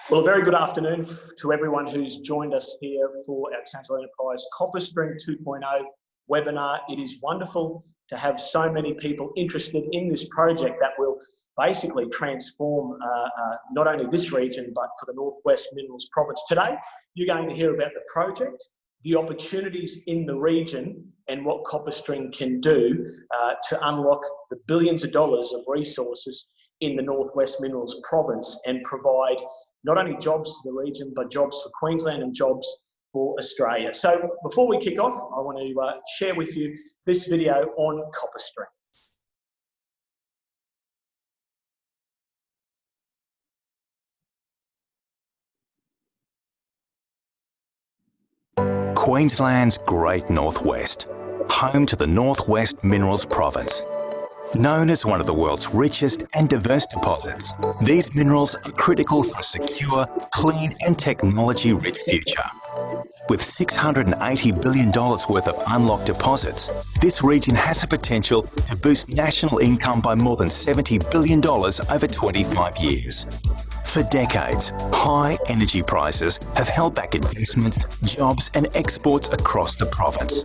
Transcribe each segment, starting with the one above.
Well, a very good afternoon to everyone who's joined us here for our Townsville Enterprise CopperString 2.0 webinar. It is wonderful to have so many people interested in this project that will basically transform not only this region, but for the Northwest Minerals Province. Today, you're going to hear about the project, the opportunities in the region, and what CopperString can do to unlock the billions of dollars of resources in the Northwest Minerals Province and provide not only jobs to the region, but jobs for Queensland and jobs for Australia. So before we kick off, I want to share with you this video on CopperString. Queensland's Great Northwest, home to the Northwest Minerals Province. Known as one of the world's richest and diverse deposits, these minerals are critical for a secure, clean and technology-rich future. With $680 billion worth of unlocked deposits, this region has the potential to boost national income by more than $70 billion over 25 years. For decades, high energy prices have held back investments, jobs and exports across the province.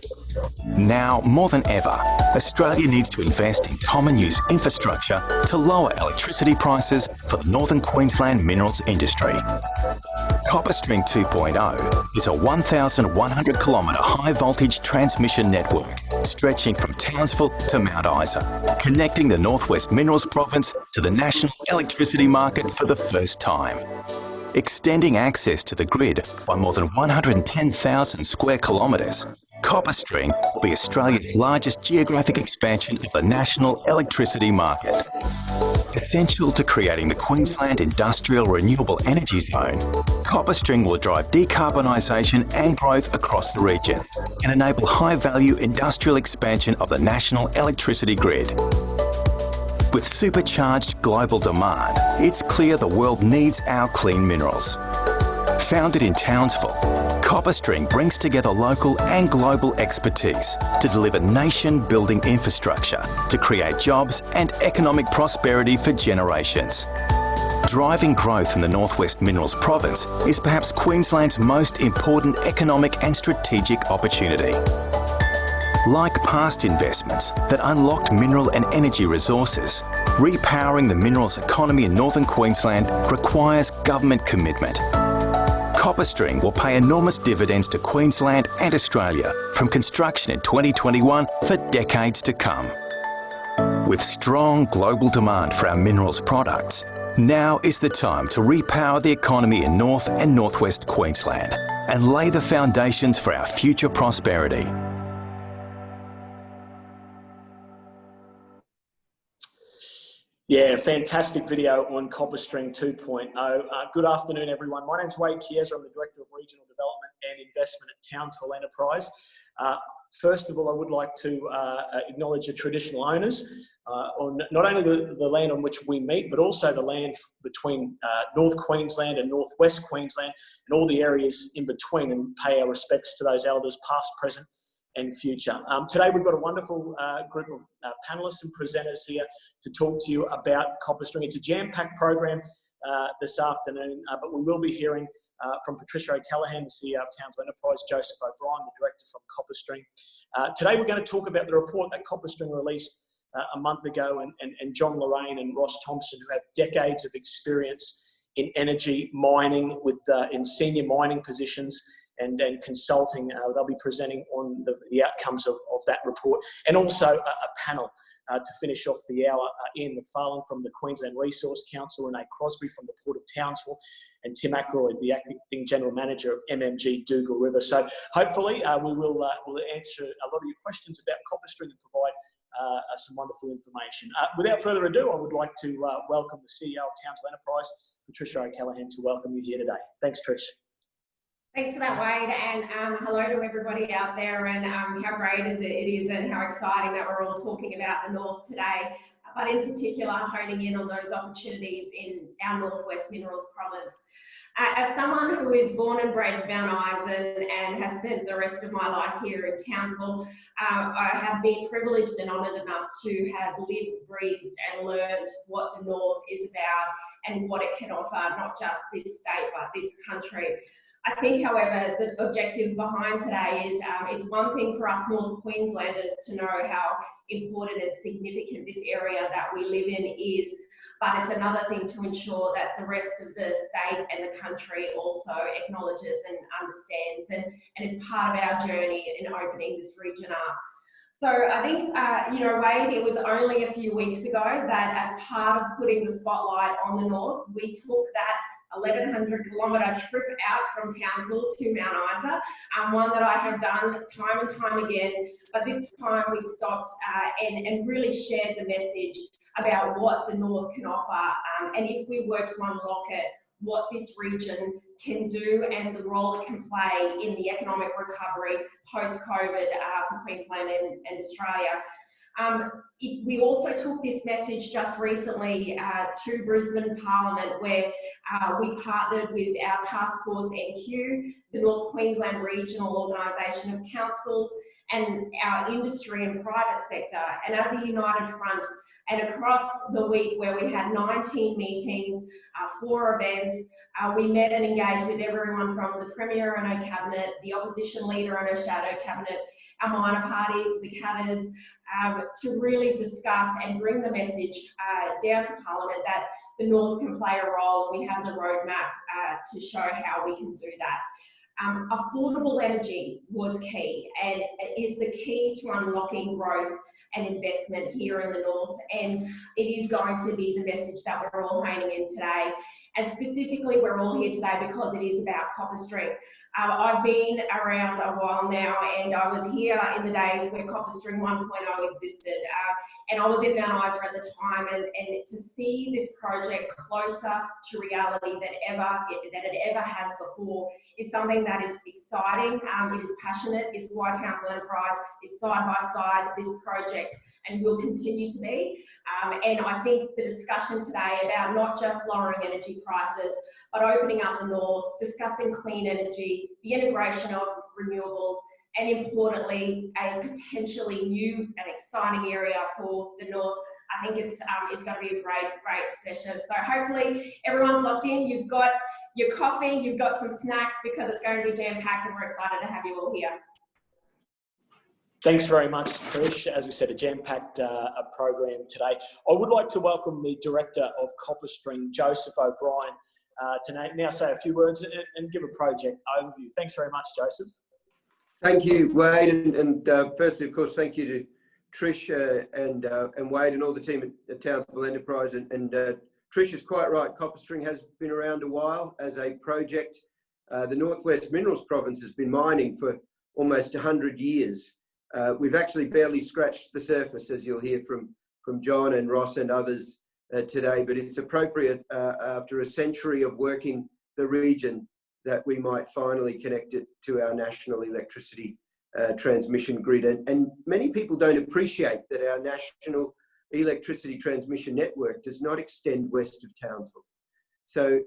Now, more than ever, Australia needs to invest in common use infrastructure to lower electricity prices for the Northern Queensland minerals industry. CopperString 2.0 is a 1,100 kilometre high voltage transmission network stretching from Townsville to Mount Isa, connecting the Northwest Minerals Province to the national electricity market for the first time. Extending access to the grid by more than 110,000 square kilometres, CopperString will be Australia's largest geographic expansion of the national electricity market. Essential to creating the Queensland Industrial Renewable Energy Zone, CopperString will drive decarbonisation and growth across the region and enable high-value industrial expansion of the national electricity grid. With supercharged global demand, it's clear the world needs our clean minerals. Founded in Townsville, CopperString brings together local and global expertise to deliver nation-building infrastructure to create jobs and economic prosperity for generations. Driving growth in the Northwest Minerals Province is perhaps Queensland's most important economic and strategic opportunity. Like past investments that unlocked mineral and energy resources, repowering the minerals economy in Northern Queensland requires government commitment. CopperString will pay enormous dividends to Queensland and Australia from construction in 2021 for decades to come. With strong global demand for our minerals products, now is the time to repower the economy in North and Northwest Queensland and lay the foundations for our future prosperity. Yeah, fantastic video on CopperString 2.0. Good afternoon, everyone. My name's Wade Chiesa. I'm the Director of Regional Development and Investment at Townsville Enterprise. First of all, I would like to acknowledge the traditional owners on not only the land on which we meet, but also the land between North Queensland and Northwest Queensland and all the areas in between, and pay our respects to those elders past, present and future. Today we've got a wonderful group of panellists and presenters here to talk to you about CopperString. It's a jam-packed program this afternoon, but we will be hearing from Patricia O'Callaghan, the CEO of Townsville Enterprise, Joseph O'Brien, the Director from CopperString. Today we're going to talk about the report that CopperString released a month ago, and John Lorraine and Ross Thompson, who have decades of experience in energy mining in senior mining positions and consulting. They'll be presenting on the outcomes of that report, and also a panel to finish off the hour, Ian Macfarlane from the Queensland Resource Council, Renee Crosby from the Port of Townsville, and Tim Ackroyd, the Acting General Manager of MMG Dougal River. So hopefully we'll answer a lot of your questions about CopperString and provide some wonderful information. Without further ado, I would like to welcome the CEO of Townsville Enterprise, Patricia O'Callaghan, to welcome you here today. Thanks, Trish. Thanks for that, Wade, and hello to everybody out there, and how great it is and how exciting that we're all talking about the North today, but in particular honing in on those opportunities in our Northwest Minerals Province. As someone who is born and bred of Mount Isa and has spent the rest of my life here in Townsville, I have been privileged and honoured enough to have lived, breathed and learned what the North is about and what it can offer, not just this state but this country. I think, however, the objective behind today is it's one thing for us North Queenslanders to know how important and significant this area that we live in is, but it's another thing to ensure that the rest of the state and the country also acknowledges and understands and is part of our journey in opening this region up. So I think, Wade, it was only a few weeks ago that as part of putting the spotlight on the North, we took that 1,100 kilometre trip out from Townsville to Mount Isa, one that I have done time and time again, but this time we stopped and really shared the message about what the North can offer, and if we were to unlock it, what this region can do and the role it can play in the economic recovery post-COVID for Queensland and Australia. We also took this message just recently to Brisbane Parliament, where we partnered with our Task Force NQ, the North Queensland Regional Organisation of Councils, and our industry and private sector. And as a united front, and across the week where we had 19 meetings, 4 events, we met and engaged with everyone from the Premier and her Cabinet, the Opposition Leader and her shadow Cabinet, our minor parties, the Catters, to really discuss and bring the message down to Parliament that the North can play a role, and we have the roadmap to show how we can do that. Affordable energy was key and is the key to unlocking growth and investment here in the North, and it is going to be the message that we're all honing in today. And specifically, we're all here today because it is about CopperString. I've been around a while now, and I was here in the days where CopperString 1.0 existed, and I was in Mount Isa at the time, and to see this project closer to reality than it ever has before is something that is exciting. It is passionate. It's why Townsville Enterprise is side by side this project and will continue to be. And I think the discussion today about not just lowering energy prices, but opening up the North, discussing clean energy, the integration of renewables, and importantly, a potentially new and exciting area for the North. I think it's going to be a great session. So hopefully everyone's locked in. You've got your coffee, you've got some snacks, because it's going to be jam-packed, and we're excited to have you all here. Thanks very much, Trish. As we said, a jam-packed program today. I would like to welcome the Director of CopperString, Joseph O'Brien, to now say a few words and give a project overview. Thanks very much, Joseph. Thank you, Wade. And firstly, of course, thank you to Trish and Wade and all the team at Townsville Enterprise. And Trish is quite right. CopperString has been around a while as a project. The Northwest Minerals Province has been mining for almost 100 years. We've actually barely scratched the surface, as you'll hear from John and Ross and others today, but it's appropriate after a century of working the region that we might finally connect it to our national electricity transmission grid. And many people don't appreciate that our national electricity transmission network does not extend west of Townsville. So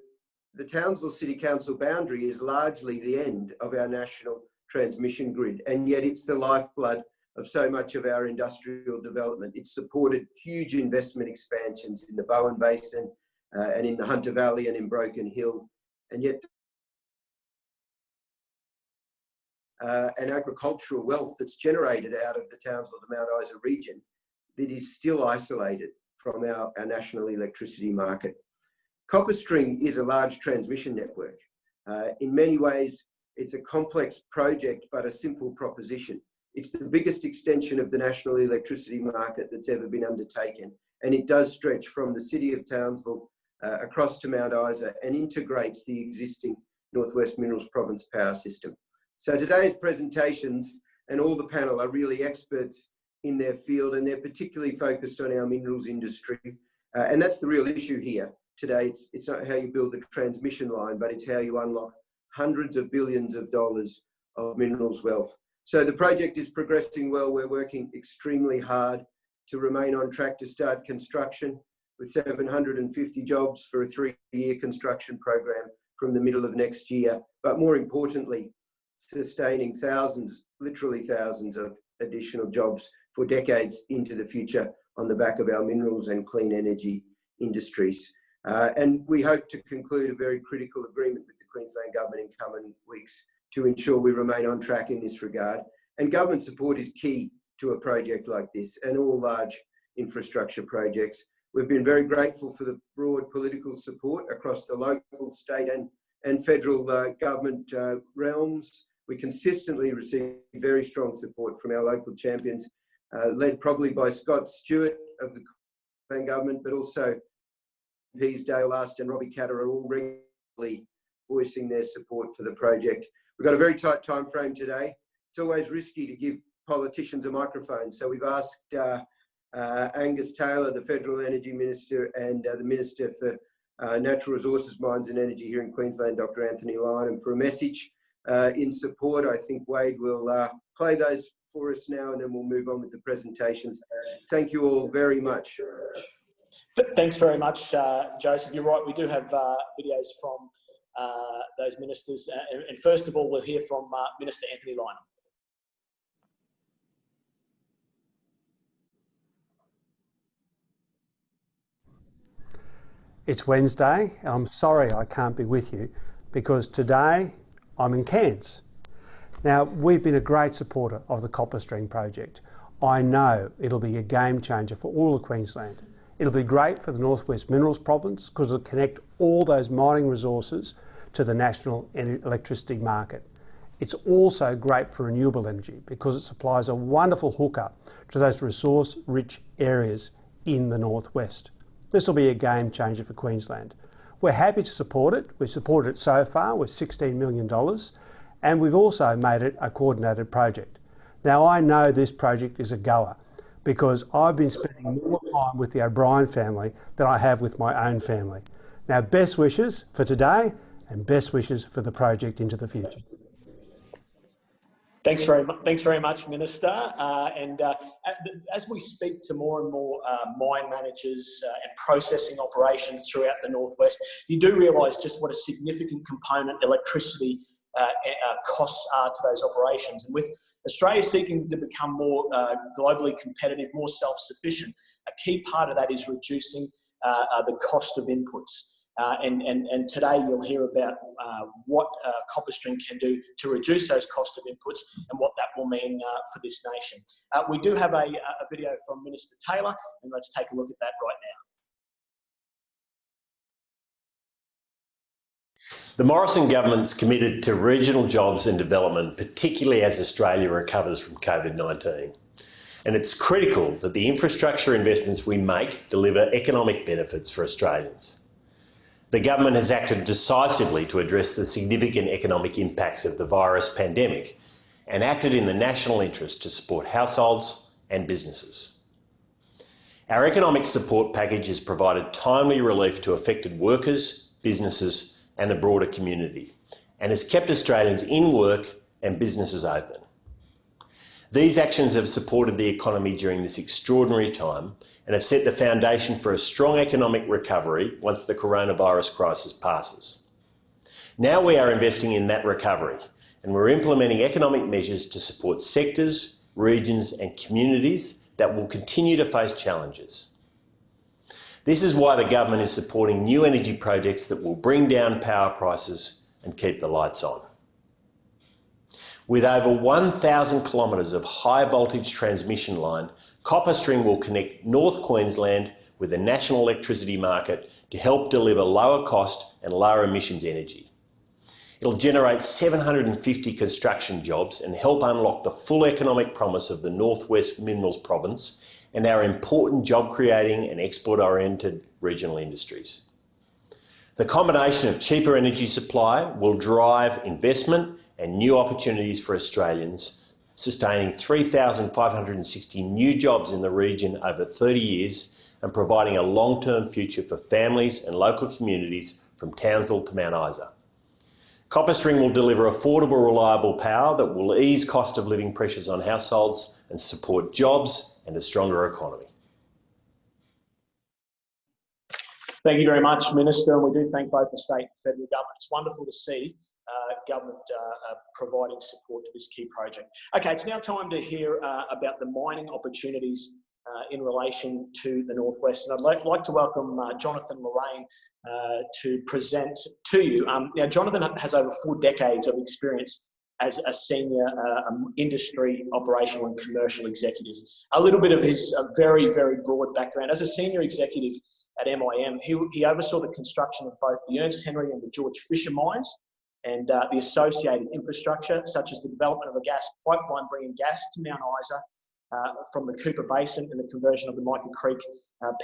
the Townsville City Council boundary is largely the end of our national transmission grid, and yet it's the lifeblood of so much of our industrial development. It's supported huge investment expansions in the Bowen Basin and in the Hunter Valley and in Broken Hill, and yet an agricultural wealth that's generated out of the Townsville to Mount Isa region that is still isolated from our national electricity market. CopperString is a large transmission network. In many ways, it's a complex project, but a simple proposition. It's the biggest extension of the national electricity market that's ever been undertaken. And it does stretch from the city of Townsville across to Mount Isa and integrates the existing Northwest Minerals Province power system. So today's presentations and all the panel are really experts in their field, and they're particularly focused on our minerals industry. And that's the real issue here today. It's not how you build a transmission line, but it's how you unlock hundreds of billions of dollars of minerals wealth. So the project is progressing well. We're working extremely hard to remain on track to start construction with 750 jobs for a 3-year construction program from the middle of next year, but more importantly, sustaining thousands, literally thousands of additional jobs for decades into the future on the back of our minerals and clean energy industries. And we hope to conclude a very critical agreement with the Queensland Government in coming weeks to ensure we remain on track in this regard. And government support is key to a project like this and all large infrastructure projects. We've been very grateful for the broad political support across the local, state and federal government realms. We consistently receive very strong support from our local champions, led probably by Scott Stewart of the Queensland Government, but also MPs Dale Last and Robbie Catter are all regularly voicing their support for the project. We've got a very tight time frame today. It's always risky to give politicians a microphone, so we've asked Angus Taylor, the Federal Energy Minister, and the Minister for Natural Resources, Mines and Energy here in Queensland, Dr. Anthony Lynham, for a message in support. I think Wade will play those for us now, and then we'll move on with the presentations. Thank you all very much. Thanks very much, Joseph. You're right, we do have videos from those ministers. And first of all, we'll hear from Minister Anthony Lynham. It's Wednesday, and I'm sorry I can't be with you because today I'm in Cairns. Now, we've been a great supporter of the CopperString project. I know it'll be a game changer for all of Queensland. It'll be great for the Northwest Minerals province because it'll connect all those mining resources to the national electricity market. It's also great for renewable energy because it supplies a wonderful hookup to those resource-rich areas in the Northwest. This will be a game changer for Queensland. We're happy to support it. We've supported it so far with $16 million, and we've also made it a coordinated project. Now, I know this project is a goer because I've been spending more time with the O'Brien family than I have with my own family. Now, best wishes for today and best wishes for the project into the future. Thanks very much, Minister. As we speak to more and more mine managers and processing operations throughout the Northwest, you do realise just what a significant component electricity costs are to those operations. And with Australia seeking to become more globally competitive, more self-sufficient, a key part of that is reducing the cost of inputs. And today you'll hear about what CopperString can do to reduce those cost of inputs and what that will mean for this nation. We do have a video from Minister Taylor, and let's take a look at that right now. The Morrison government's committed to regional jobs and development, particularly as Australia recovers from COVID-19. And it's critical that the infrastructure investments we make deliver economic benefits for Australians. The government has acted decisively to address the significant economic impacts of the virus pandemic and acted in the national interest to support households and businesses. Our economic support package has provided timely relief to affected workers, businesses and the broader community, and has kept Australians in work and businesses open. These actions have supported the economy during this extraordinary time and have set the foundation for a strong economic recovery once the coronavirus crisis passes. Now we are investing in that recovery, and we're implementing economic measures to support sectors, regions and communities that will continue to face challenges. This is why the government is supporting new energy projects that will bring down power prices and keep the lights on. With over 1,000 kilometres of high voltage transmission line, CopperString will connect North Queensland with the national electricity market to help deliver lower cost and lower emissions energy. It'll generate 750 construction jobs and help unlock the full economic promise of the Northwest Minerals province and our important job creating and export oriented regional industries. The combination of cheaper energy supply will drive investment and new opportunities for Australians, sustaining 3,560 new jobs in the region over 30 years and providing a long-term future for families and local communities from Townsville to Mount Isa. CopperString will deliver affordable, reliable power that will ease cost of living pressures on households and support jobs and a stronger economy. Thank you very much, Minister, and we do thank both the state and federal government. It's wonderful to see government providing support to this key project. Okay, it's now time to hear about the mining opportunities in relation to the Northwest. And I'd like to welcome Jonathan Lorraine to present to you. Now, Jonathan has over 4 decades of experience as a senior industry, operational and commercial executive. A little bit of his very, very broad background. As a senior executive at MIM, he oversaw the construction of both the Ernest Henry and the George Fisher mines, and the associated infrastructure, such as the development of a gas pipeline bringing gas to Mount Isa from the Cooper Basin and the conversion of the Mica Creek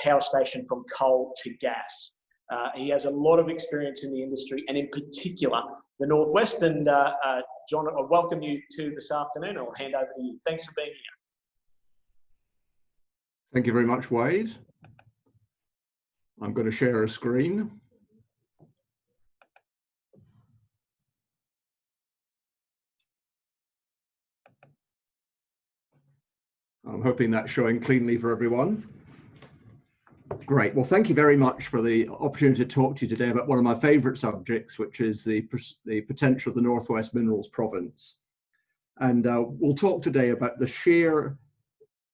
power station from coal to gas. He has a lot of experience in the industry, and in particular, the Northwest. And John, I welcome you to this afternoon. I'll hand over to you. Thanks for being here. Thank you very much, Wade. I'm going to share a screen. I'm hoping that's showing cleanly for everyone. Great. Well, thank you very much for the opportunity to talk to you today about one of my favourite subjects, which is the potential of the Northwest Minerals Province. And we'll talk today about the sheer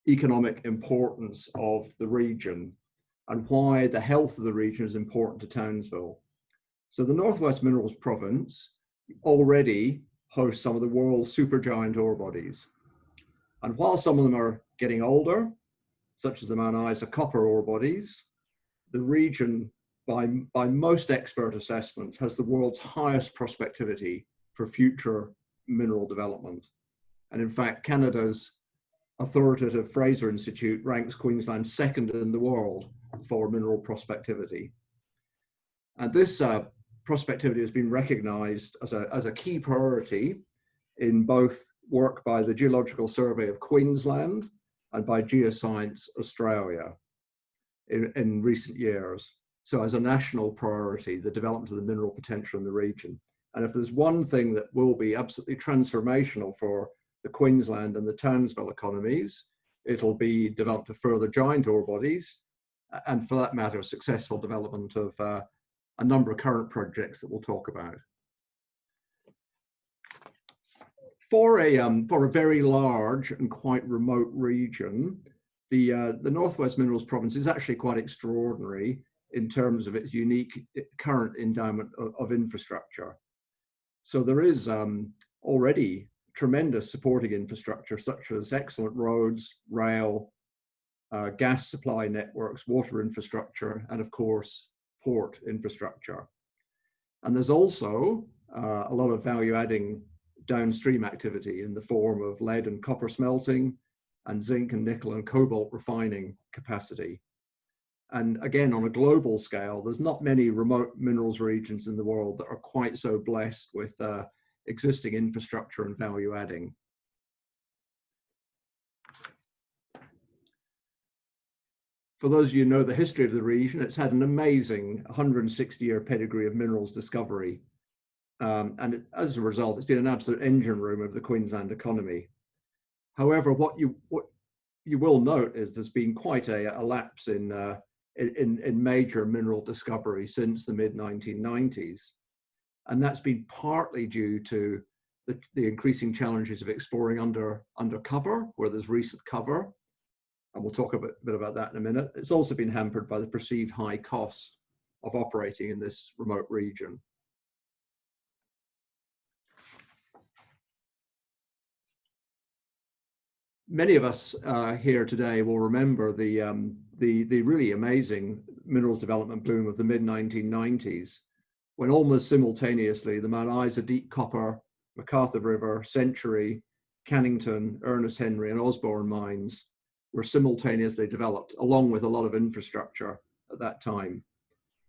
economic importance of the region and why the health of the region is important to Townsville. So the Northwest Minerals Province already hosts some of the world's supergiant ore bodies. And while some of them are getting older, such as the Mount Isa copper ore bodies, the region, by most expert assessments, has the world's highest prospectivity for future mineral development. And in fact, Canada's authoritative Fraser Institute ranks Queensland second in the world for mineral prospectivity. And this prospectivity has been recognised as a key priority in both work by the Geological Survey of Queensland and by Geoscience Australia in recent years. So as a national priority, the development of the mineral potential in the region. And if there's one thing that will be absolutely transformational for the Queensland and the Townsville economies, it'll be developed of further giant ore bodies, and for that matter, successful development of a number of current projects that we'll talk about. For a very large and quite remote region, the Northwest Minerals Province is actually quite extraordinary in terms of its unique current endowment of infrastructure. So there is already tremendous supporting infrastructure, such as excellent roads, rail, gas supply networks, water infrastructure, and of course, port infrastructure. And there's also a lot of value-adding downstream activity in the form of lead and copper smelting and zinc and nickel and cobalt refining capacity. And again, on a global scale, there's not many remote minerals regions in the world that are quite so blessed with existing infrastructure and value adding. For those of you who know the history of the region, it's had an amazing 160-year pedigree of minerals discovery. And as a result, it's been an absolute engine room of the Queensland economy. However, what you will note is there's been quite a lapse in major mineral discovery since the mid-1990s. And that's been partly due to the increasing challenges of exploring under cover, where there's recent cover. And we'll talk a bit about that in a minute. It's also been hampered by the perceived high cost of operating in this remote region. Many of us here today will remember the really amazing minerals development boom of the mid-1990s, when almost simultaneously the Mount Isa deep copper, MacArthur River, Century, Cannington, Ernest Henry and Osborne mines were simultaneously developed, along with a lot of infrastructure at that time.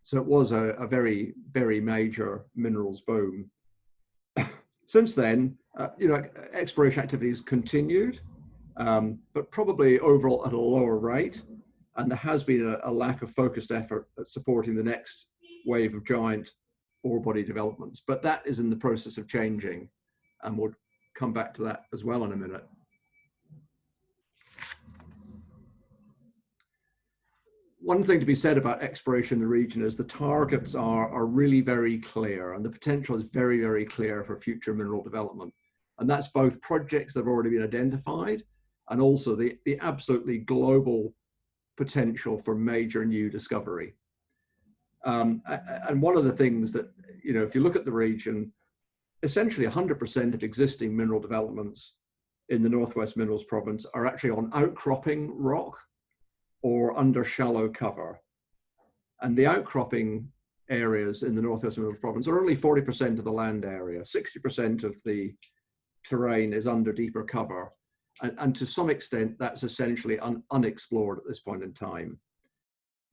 So it was a very, very major minerals boom. Since then, exploration activities continued, but probably overall at a lower rate. And there has been a lack of focused effort at supporting the next wave of giant ore body developments. But that is in the process of changing. And we'll come back to that as well in a minute. one thing to be said about exploration in the region is the targets are really very clear, and the potential is very, very clear for future mineral development. And that's both projects that have already been identified and also the absolutely global potential for major new discovery. And one of the things that, you know, if you look at the region, essentially 100% of existing mineral developments in the Northwest Minerals Province are actually on outcropping rock or under shallow cover. And the outcropping areas in the Northwest Minerals Province are only 40% of the land area. 60% of the terrain is under deeper cover. And to some extent, that's essentially unexplored at this point in time.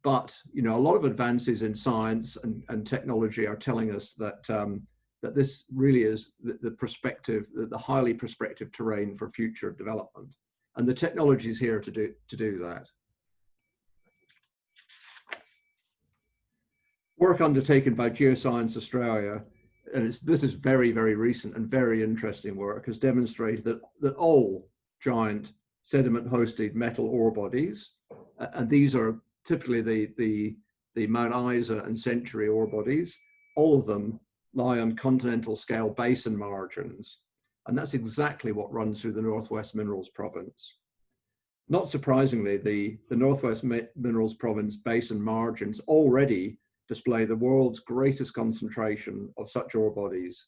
But, you know, a lot of advances in science and technology are telling us that that this really is the highly prospective terrain for future development. And the technology is here to do that. Work undertaken by Geoscience Australia, and this is very, very recent and very interesting work, has demonstrated that all giant sediment-hosted metal ore bodies, and these are typically the Mount Isa and Century ore bodies, all of them lie on continental scale basin margins. And that's exactly what runs through the Northwest Minerals Province. Not surprisingly, the Northwest Minerals Province basin margins already display the world's greatest concentration of such ore bodies.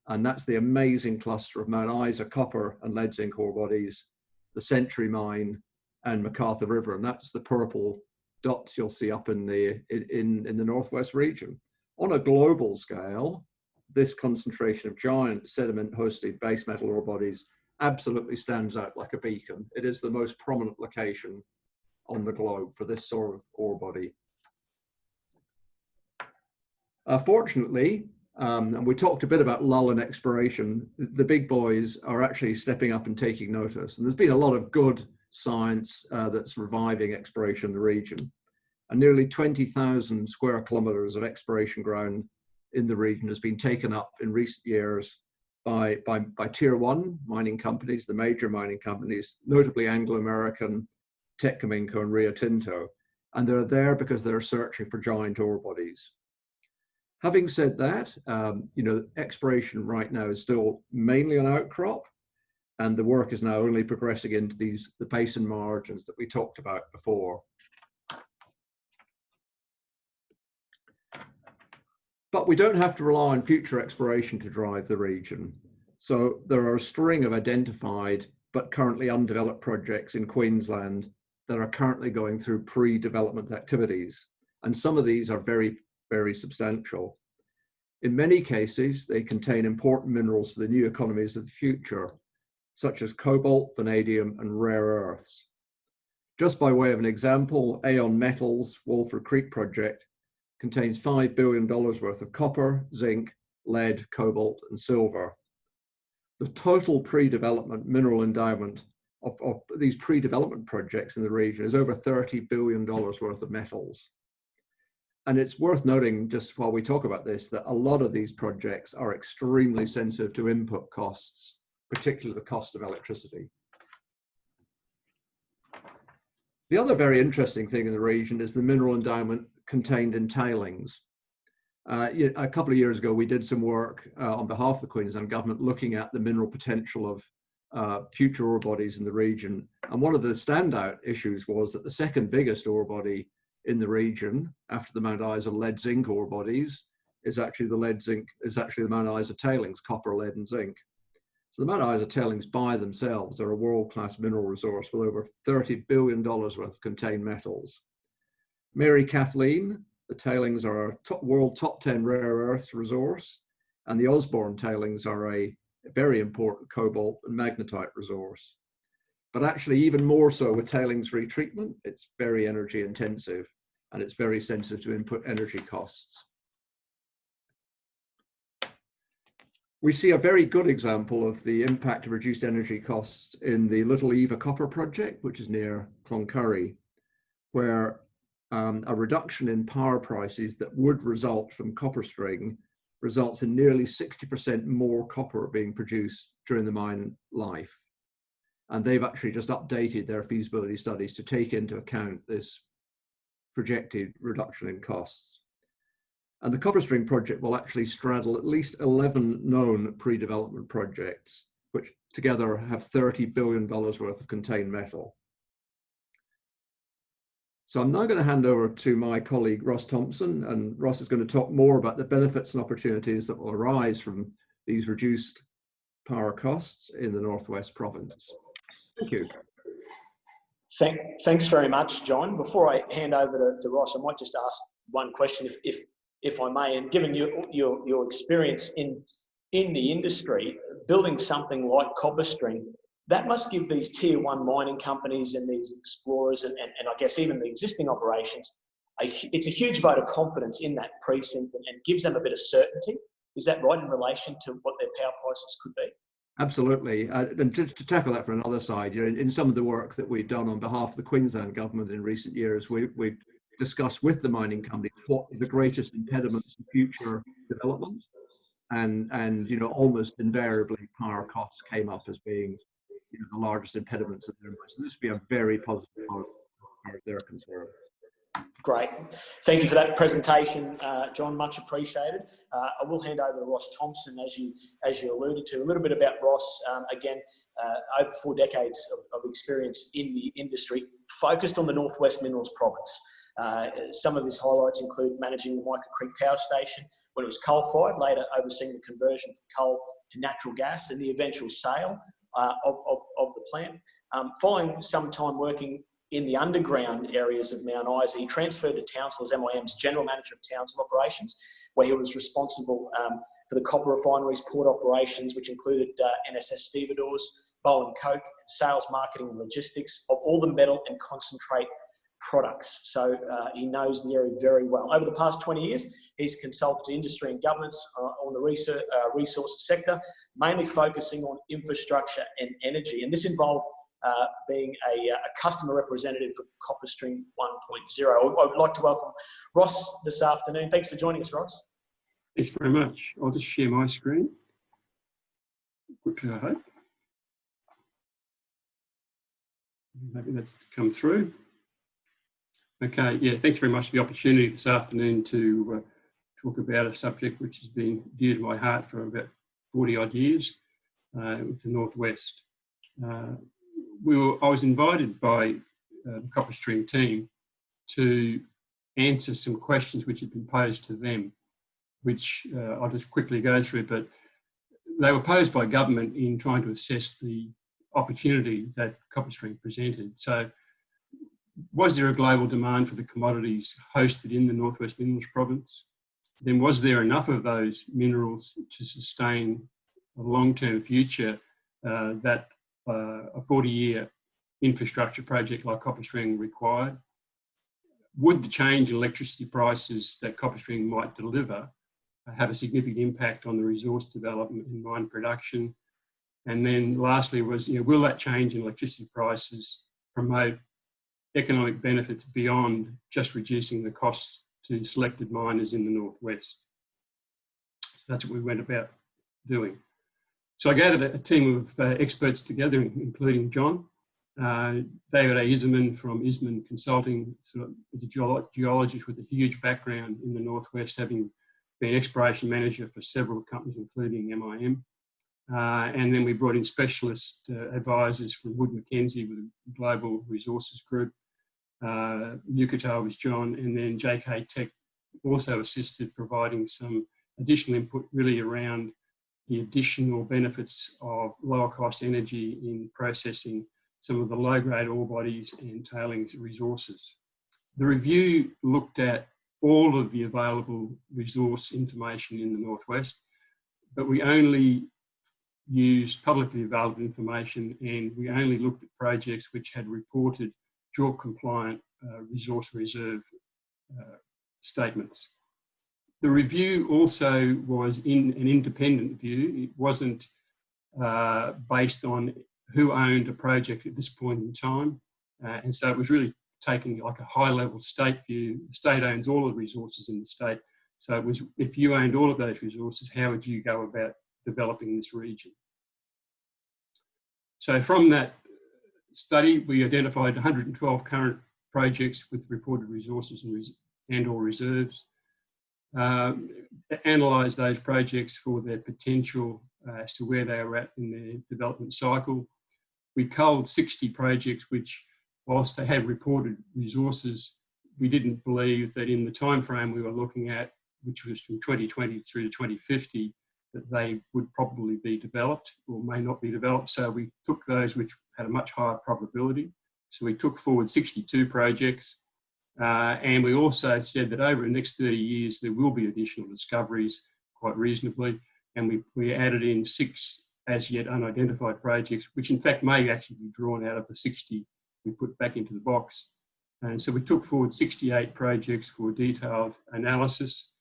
And that's the amazing cluster of Mount Isa copper and lead zinc ore bodies, the Century Mine and MacArthur River. And that's the purple dots you'll see up in the Northwest region. On a global scale, this concentration of giant sediment-hosted base metal ore bodies absolutely stands out like a beacon. It is the most prominent location on the globe for this sort of ore body. Fortunately, and we talked a bit about lull in exploration, the big boys are actually stepping up and taking notice. And there's been a lot of good science that's reviving exploration in the region. And nearly 20,000 square kilometers of exploration ground in the region has been taken up in recent years by tier one mining companies, the major mining companies, notably Anglo-American, Teck Cominco and Rio Tinto. And they're there because they're searching for giant ore bodies. Having said that, you know, exploration right now is still mainly on outcrop, and the work is now only progressing into the basin margins that we talked about before. But we don't have to rely on future exploration to drive the region. So there are a string of identified but currently undeveloped projects in Queensland that are currently going through pre-development activities. And some of these are very, very substantial. In many cases, they contain important minerals for the new economies of the future, such as cobalt, vanadium, and rare earths. Just by way of an example, Aeon Metals' Wolford Creek project contains $5 billion worth of copper, zinc, lead, cobalt, and silver. The total pre-development mineral endowment of these pre-development projects in the region is over $30 billion worth of metals. And it's worth noting, just while we talk about this, that a lot of these projects are extremely sensitive to input costs, particularly the cost of electricity. The other very interesting thing in the region is the mineral endowment contained in tailings. A couple of years ago, we did some work on behalf of the Queensland government looking at the mineral potential of future ore bodies in the region. And one of the standout issues was that the second biggest ore body in the region, after the Mount Isa lead zinc ore bodies, is actually the Mount Isa tailings, copper, lead, and zinc. So the Mount Isa tailings by themselves are a world-class mineral resource with over $30 billion worth of contained metals. Mary Kathleen, the tailings are a world top 10 rare earths resource, and the Osborne tailings are a very important cobalt and magnetite resource. But actually even more so with tailings retreatment, it's very energy intensive and it's very sensitive to input energy costs. We see a very good example of the impact of reduced energy costs in the Little Eva copper project, which is near Cloncurry, where a reduction in power prices that would result from CopperString results in nearly 60% more copper being produced during the mine life. And they've actually just updated their feasibility studies to take into account this projected reduction in costs. And the CopperString project will actually straddle at least 11 known pre-development projects, which together have $30 billion worth of contained metal. So I'm now going to hand over to my colleague, Ross Thompson, and Ross is going to talk more about the benefits and opportunities that will arise from these reduced power costs in the Northwest Province. Thank you. Thanks very much, John. Before I hand over to Ross, I might just ask one question, if I may. And given your experience in the industry, building something like CopperString, that must give these tier 1 mining companies and these explorers and I guess even the existing operations, it's a huge vote of confidence in that precinct and gives them a bit of certainty. Is that right in relation to what their power prices could be? Absolutely. And to tackle that from another side, you know, in some of the work that we've done on behalf of the Queensland government in recent years, we've discussed with the mining companies what are the greatest impediments to future development. And you know, almost invariably power costs came up as being, you know, the largest impediments of their mind. So this would be a very positive part of their concern. Great. Thank you for that presentation, John. Much appreciated. I will hand over to Ross Thompson, as you alluded to. A little bit about Ross. Again, over 4 decades of experience in the industry, focused on the Northwest Minerals Province. Some of his highlights include managing the Mica Creek Power Station when it was coal-fired, later overseeing the conversion from coal to natural gas and the eventual sale of the plant. Following some time working in the underground areas of Mount Isa, he transferred to Townsville as MIM's General Manager of Townsville Operations, where he was responsible for the copper refineries, port operations, which included NSS stevedores, Bowen Coke, sales, marketing and logistics of all the metal and concentrate products. So he knows the area very well. Over the past 20 years, he's consulted industry and governments on the resources sector, mainly focusing on infrastructure and energy. And this involved being a customer representative for CopperString 1.0. I would like to welcome Ross this afternoon. Thanks for joining us, Ross. Thanks very much. I'll just share my screen quickly, I hope. Maybe that's come through. Okay, yeah, thanks very much for the opportunity this afternoon to talk about a subject which has been dear to my heart for about 40 odd years with the Northwest. I was invited by the CopperString team to answer some questions which had been posed to them, which I'll just quickly go through, but they were posed by government in trying to assess the opportunity that CopperString presented. So, was there a global demand for the commodities hosted in the Northwest Minerals Province? Then was there enough of those minerals to sustain a long-term future that a 40-year infrastructure project like CopperString required? Would the change in electricity prices that CopperString might deliver have a significant impact on the resource development and mine production? And then lastly was, will that change in electricity prices promote economic benefits beyond just reducing the costs to selected miners in the Northwest? So that's what we went about doing. So I gathered a team of experts together, including John, David A. Iserman from Iserman Consulting, sort of is a geologist with a huge background in the Northwest, having been exploration manager for several companies, including MIM. And then we brought in specialist advisors from Wood Mackenzie with the Global Resources Group. Yucatán was John, and then JK Tech also assisted, providing some additional input really around the additional benefits of lower cost energy in processing some of the low grade ore bodies and tailings resources. The review looked at all of the available resource information in the Northwest, but we only used publicly available information, and we only looked at projects which had reported JORC compliant resource reserve statements. The review also was in an independent view. It wasn't based on who owned a project at this point in time. And so it was really taking like a high level state view. The state owns all of the resources in the state. So it was, if you owned all of those resources, how would you go about developing this region? So from that study, we identified 112 current projects with reported resources and or reserves, analyse those projects for their potential as to where they are at in their development cycle. We culled 60 projects which, whilst they have reported resources, we didn't believe that in the time frame we were looking at, which was from 2020 through to 2050, that they would probably be developed or may not be developed. So we took those which had a much higher probability. So we took forward 62 projects, and we also said that over the next 30 years there will be additional discoveries quite reasonably, and we added in 6 as yet unidentified projects, which in fact may actually be drawn out of the 60 we put back into the box. And so we took forward 68 projects for detailed analysis,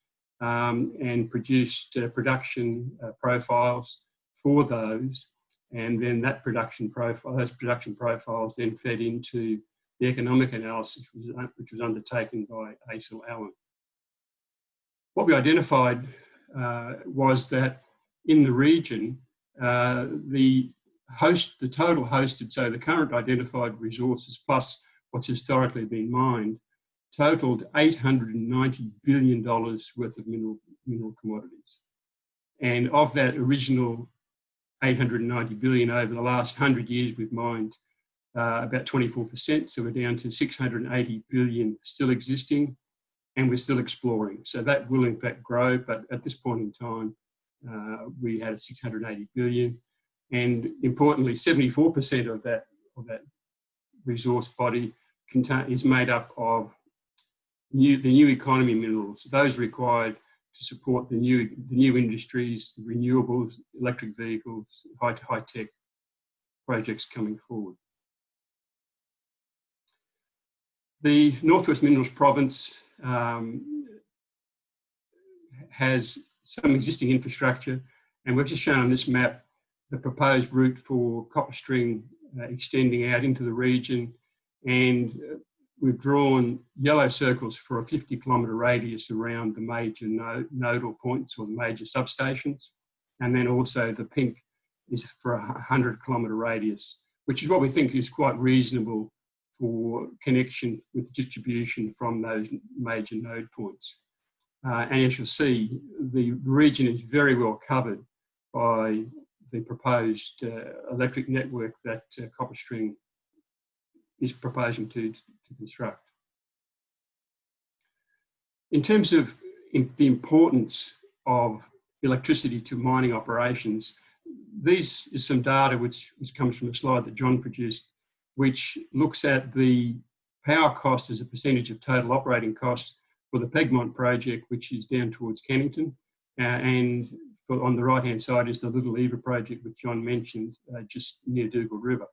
and produced production profiles for those. And then that those production profiles then fed into the economic analysis, which was undertaken by Acel Allen. What we identified was that in the region, the total hosted, so the current identified resources plus what's historically been mined, totaled $890 billion worth of mineral commodities. And of that original 890 billion, over the last 100 years we've mined about 24%, so we're down to 680 billion still existing, and we're still exploring. So that will in fact grow, but at this point in time, we had 680 billion, and importantly, 74% of that resource body is made up of the new economy minerals, those required to support the new industries, the renewables, electric vehicles, high-tech projects coming forward. The Northwest Minerals Province has some existing infrastructure, and we've just shown on this map the proposed route for CopperString extending out into the region, and we've drawn yellow circles for a 50-kilometre radius around the major nodal points or the major substations, and then also the pink is for a 100-kilometre radius, which is what we think is quite reasonable for connection with distribution from those major node points. And as you'll see, the region is very well covered by the proposed electric network that CopperString is proposing to construct. In terms of the importance of electricity to mining operations, this is some data which comes from a slide that John produced, which looks at the power cost as a percentage of total operating costs for the Pegmont project, which is down towards Cannington, and on the right-hand side is the Little Eva project, which John mentioned, just near Dougal River.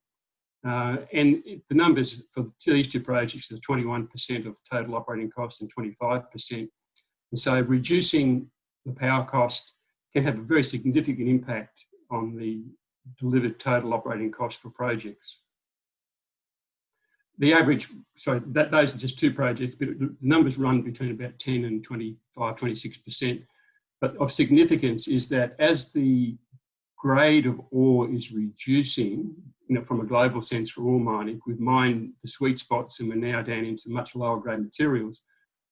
And the numbers for these two projects are 21% of total operating costs and 25%. And so reducing the power cost can have a very significant impact on the delivered total operating cost for projects. The average, those are just two projects, but the numbers run between about 10 and 25, 26%. But of significance is that as the grade of ore is reducing, from a global sense for ore mining, we've mined the sweet spots and we're now down into much lower grade materials.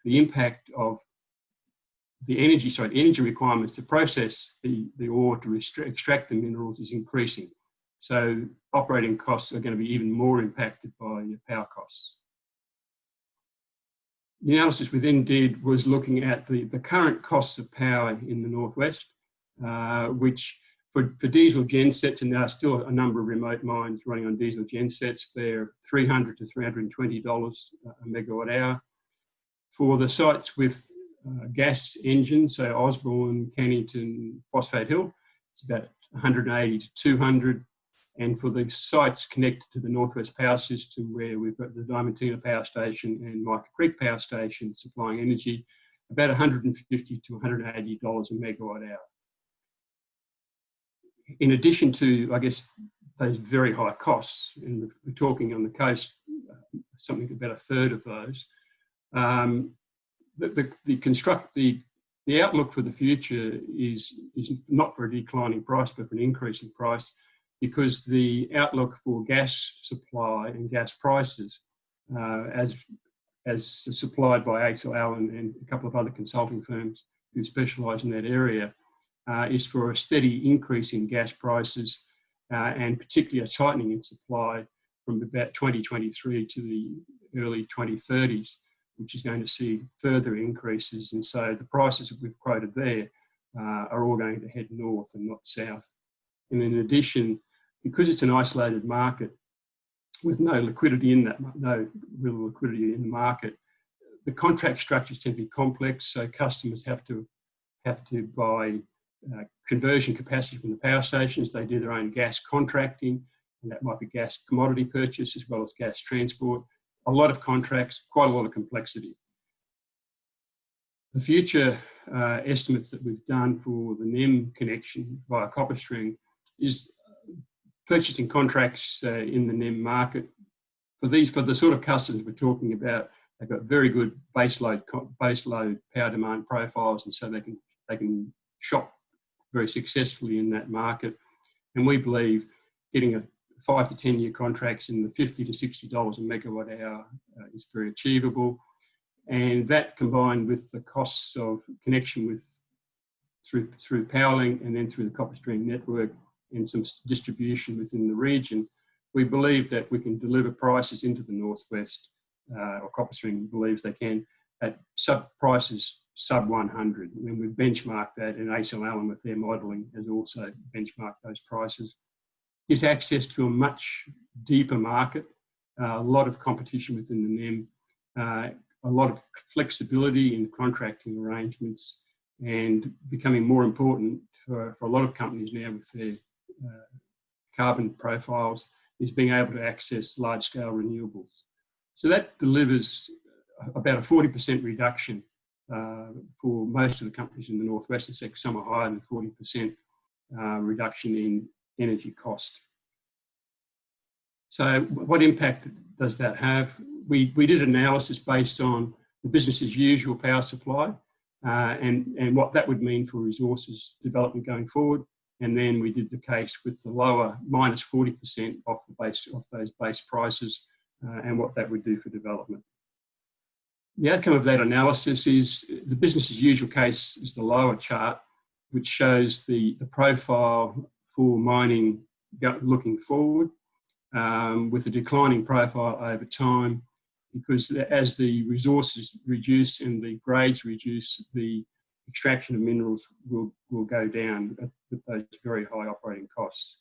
The impact of the energy requirements to process the ore to extract the minerals is increasing. So operating costs are going to be even more impacted by power costs. The analysis we then did was looking at the current costs of power in the Northwest, which for diesel gensets, and there are still a number of remote mines running on diesel gensets, they're $300 to $320 a megawatt hour. For the sites with gas engines, so Osborne, Cannington, Phosphate Hill, it's about 180 to 200. And for the sites connected to the Northwest Power System, where we've got the Diamantina Power Station and Mica Creek Power Station supplying energy, about $150 to $180 a megawatt hour. In addition to, I guess, those very high costs, and we're talking on the coast, something about a third of those, the outlook for the future is not for a declining price, but for an increasing price, because the outlook for gas supply and gas prices as supplied by Axel Allen and a couple of other consulting firms who specialise in that area, is for a steady increase in gas prices and particularly a tightening in supply from about 2023 to the early 2030s, which is going to see further increases. And so the prices that we've quoted there are all going to head north and not south. And in addition, because it's an isolated market with no liquidity in that, no real liquidity in the market, the contract structures tend to be complex. So customers have to buy conversion capacity from the power stations. They do their own gas contracting, and that might be gas commodity purchase as well as gas transport. A lot of contracts, quite a lot of complexity. The future estimates that we've done for the NEM connection via CopperString is purchasing contracts in the NEM market. For the sort of customers we're talking about, they've got very good baseload power demand profiles, and so they can shop very successfully in that market. And we believe getting a 5 to 10 year contracts in the $50 to $60 a megawatt hour is very achievable. And that combined with the costs of connection through Powerlink and then through the CopperString network and some distribution within the region, we believe that we can deliver prices into the Northwest, or CopperString believes they can, at prices sub 100. And we've benchmarked that, and Axel Allen with their modelling has also benchmarked those prices. Gives access to a much deeper market, a lot of competition within the NEM, a lot of flexibility in contracting arrangements, and becoming more important for a lot of companies now with their carbon profiles is being able to access large-scale renewables. So that delivers about a 40% reduction for most of the companies in the Northwestern sector. Some are higher than 40% reduction in energy cost. So what impact does that have? We did analysis based on the business as usual power supply and what that would mean for resources development going forward. And then we did the case with the lower minus 40% off those base prices and what that would do for development. The outcome of that analysis is the business as usual case is the lower chart, which shows the profile for mining looking forward with a declining profile over time, because as the resources reduce and the grades reduce, the extraction of minerals will go down at those very high operating costs.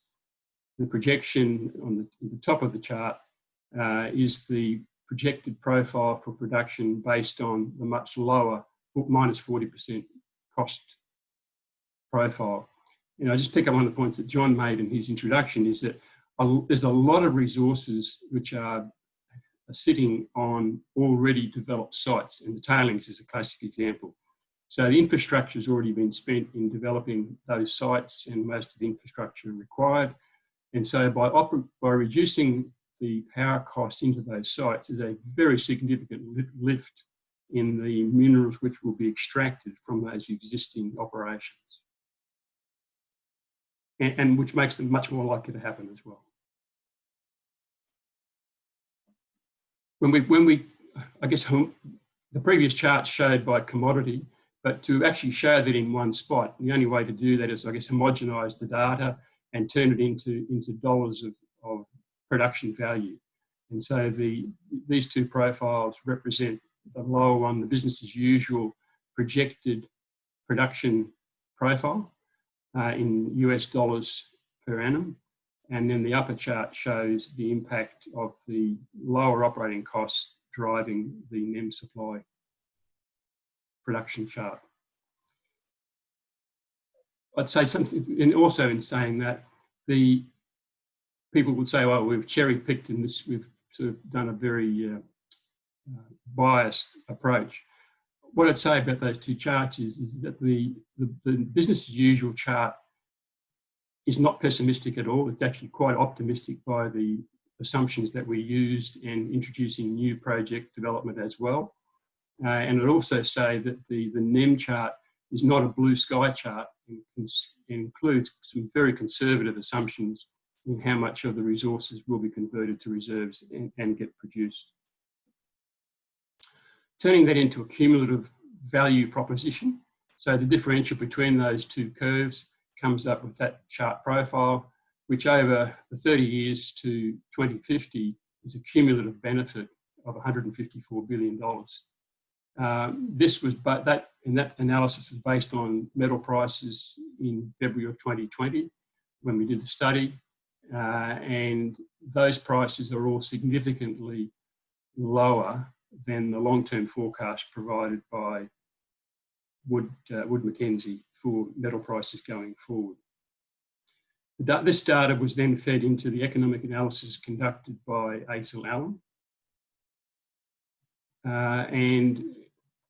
The projection on the top of the chart is the projected profile for production based on the much lower minus 40% cost profile. And I just pick up one of the points that John made in his introduction, is that there's a lot of resources which are sitting on already developed sites, and the tailings is a classic example. So the infrastructure has already been spent in developing those sites and most of the infrastructure required. And so by reducing the power costs into those sites is a very significant lift in the minerals which will be extracted from those existing operations, and which makes them much more likely to happen as well. When we, I guess the previous chart showed by commodity, but to actually show that in one spot, the only way to do that is, I guess, homogenise the data and turn it into dollars of production value. And so these two profiles represent the lower one, the business as usual projected production profile in US dollars per annum. And then the upper chart shows the impact of the lower operating costs driving the NEM supply production chart. I'd say something, and also in saying that, the people would say, well, we've cherry picked in this, we've sort of done a very biased approach. What I'd say about those two charts is that the business as usual chart is not pessimistic at all. It's actually quite optimistic by the assumptions that we used in introducing new project development as well. And I'd also say that the NEM chart is not a blue sky chart. It includes some very conservative assumptions in how much of the resources will be converted to reserves and get produced. turning that into a cumulative value proposition. So the differential between those two curves comes up with that chart profile, which over the 30 years to 2050 is a cumulative benefit of $154 billion. That analysis was based on metal prices in February of 2020 when we did the study, and those prices are all significantly lower than the long-term forecast provided by Wood Mackenzie for metal prices going forward. This data was then fed into the economic analysis conducted by Acel Allen, and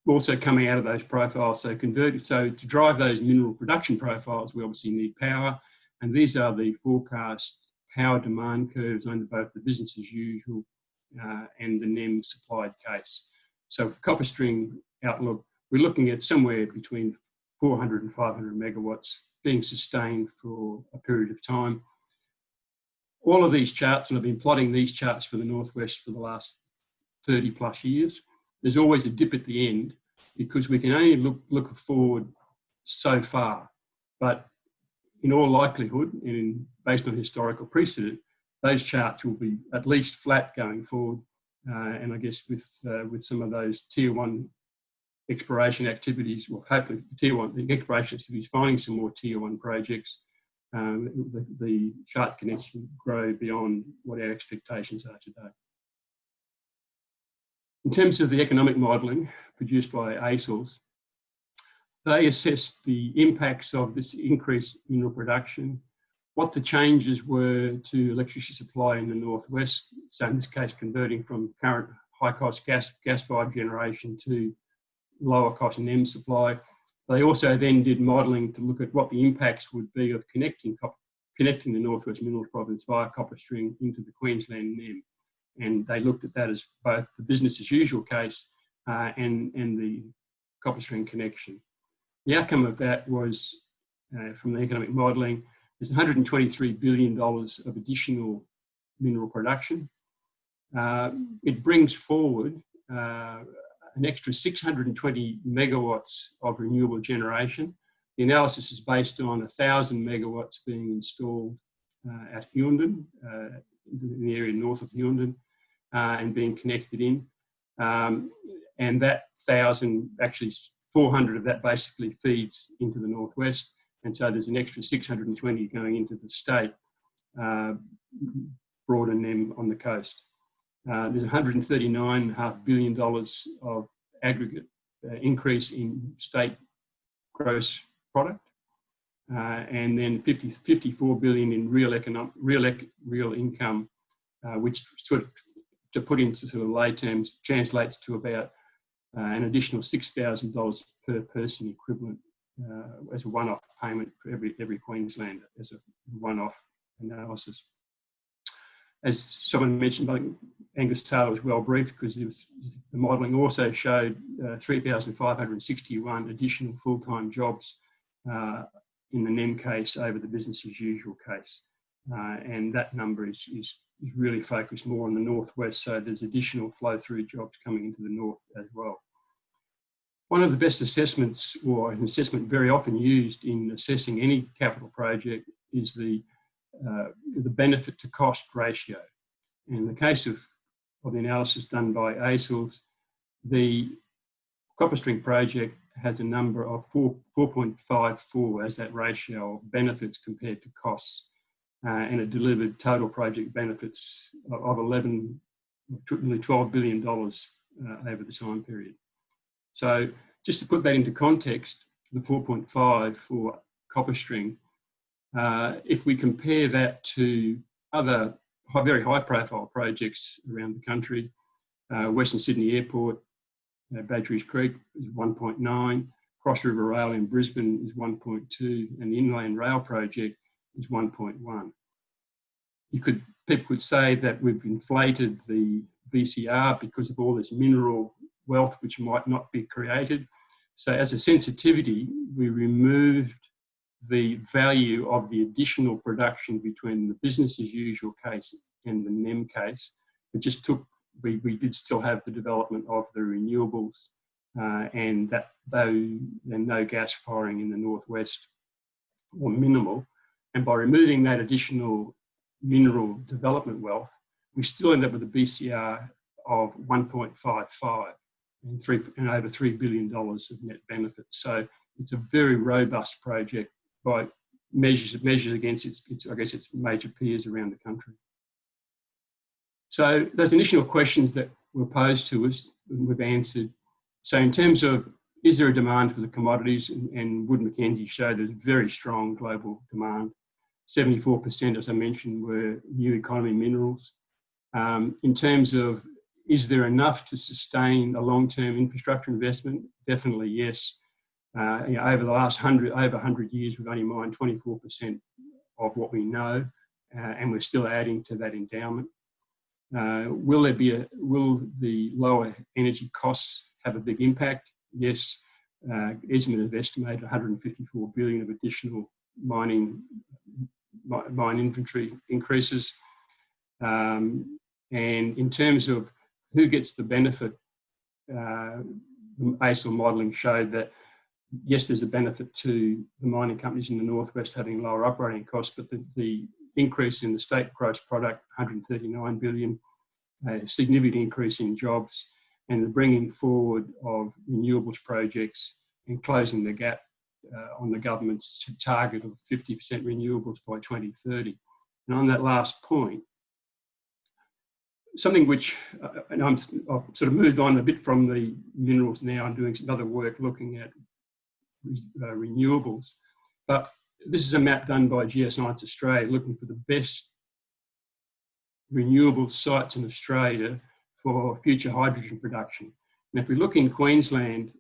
also coming out of those profiles, so to drive those mineral production profiles, we obviously need power, and these are the forecast power demand curves under both the business as usual and the NEM supplied case. So with the CopperString outlook, we're looking at somewhere between 400 and 500 megawatts being sustained for a period of time. All of these charts, and I've been plotting these charts for the Northwest for the last 30 plus years, there's always a dip at the end because we can only look forward so far. But in all likelihood, and based on historical precedent, those charts will be at least flat going forward. And I guess with some of those tier one exploration activities, well, hopefully the exploration activities, finding some more tier one projects, the chart can actually grow beyond what our expectations are today. In terms of the economic modelling produced by ACELS, they assessed the impacts of this increased mineral production, what the changes were to electricity supply in the Northwest, so in this case converting from current high-cost gas-fired generation to lower-cost NEM supply. They also then did modelling to look at what the impacts would be of connecting the Northwest Minerals Province via CopperString into the Queensland NEM. And they looked at that as both the business as usual case and the CopperString connection. The outcome of that was, from the economic modelling, there's $123 billion of additional mineral production. It brings forward an extra 620 megawatts of renewable generation. The analysis is based on 1,000 megawatts being installed at Hughenden, in the area north of Hughenden, and being connected in. And that 1,000, actually 400 of that basically feeds into the Northwest. And so there's an extra 620 going into the state, broader NEM on the coast. There's $139.5 billion of aggregate increase in state gross product, and then 54 billion in real income, which sort of, to put into sort of lay terms, translates to about an additional $6,000 per person equivalent as a one-off payment for every Queenslander, as a one-off analysis. As someone mentioned, I think Angus Taylor was well briefed because the modelling also showed 3,561 additional full-time jobs in the NEM case over the business as usual case. And that number is really focused more on the Northwest, so there's additional flow-through jobs coming into the North as well. One of the best assessments, or an assessment very often used in assessing any capital project, is the benefit to cost ratio. In the case of the analysis done by ACELS, the CopperString project has a number of 4.54 as that ratio of benefits compared to costs, and it delivered total project benefits of nearly $12 billion over the time period. So just to put that into context, the 4.5 for CopperString, if we compare that to other very high profile projects around the country, Western Sydney Airport, Badgerys Creek is 1.9, Cross River Rail in Brisbane is 1.2, and the Inland Rail project is 1.1. People could say that we've inflated the VCR because of all this mineral wealth which might not be created. So as a sensitivity, we removed the value of the additional production between the business as usual case and the NEM case. It just took we did still have the development of the renewables and that though no gas firing in the northwest or minimal. And by removing that additional mineral development wealth, we still end up with a BCR of 1.55 and over $3 billion of net benefit. So it's a very robust project by measures against its major peers around the country. So those initial questions that were posed to us, we've answered. So in terms of, is there a demand for the commodities? And Wood Mackenzie showed there's very strong global demand. 74%, as I mentioned, were new economy minerals. In terms of, is there enough to sustain a long-term infrastructure investment? Definitely yes. Over the last 100 years, we've only mined 24% of what we know, and we're still adding to that endowment. Will the lower energy costs have a big impact? Yes. Esmond have estimated 154 billion of additional mine inventory increases. And in terms of who gets the benefit, ASIL modelling showed that yes, there's a benefit to the mining companies in the northwest having lower operating costs, but the increase in the state gross product, 139 billion, a significant increase in jobs, and the bringing forward of renewables projects and closing the gap on the government's target of 50% renewables by 2030. And on that last point, something which, and I've sort of moved on a bit from the minerals now, I'm doing some other work looking at renewables, but this is a map done by Geoscience Australia looking for the best renewable sites in Australia for future hydrogen production. And if we look in Queensland,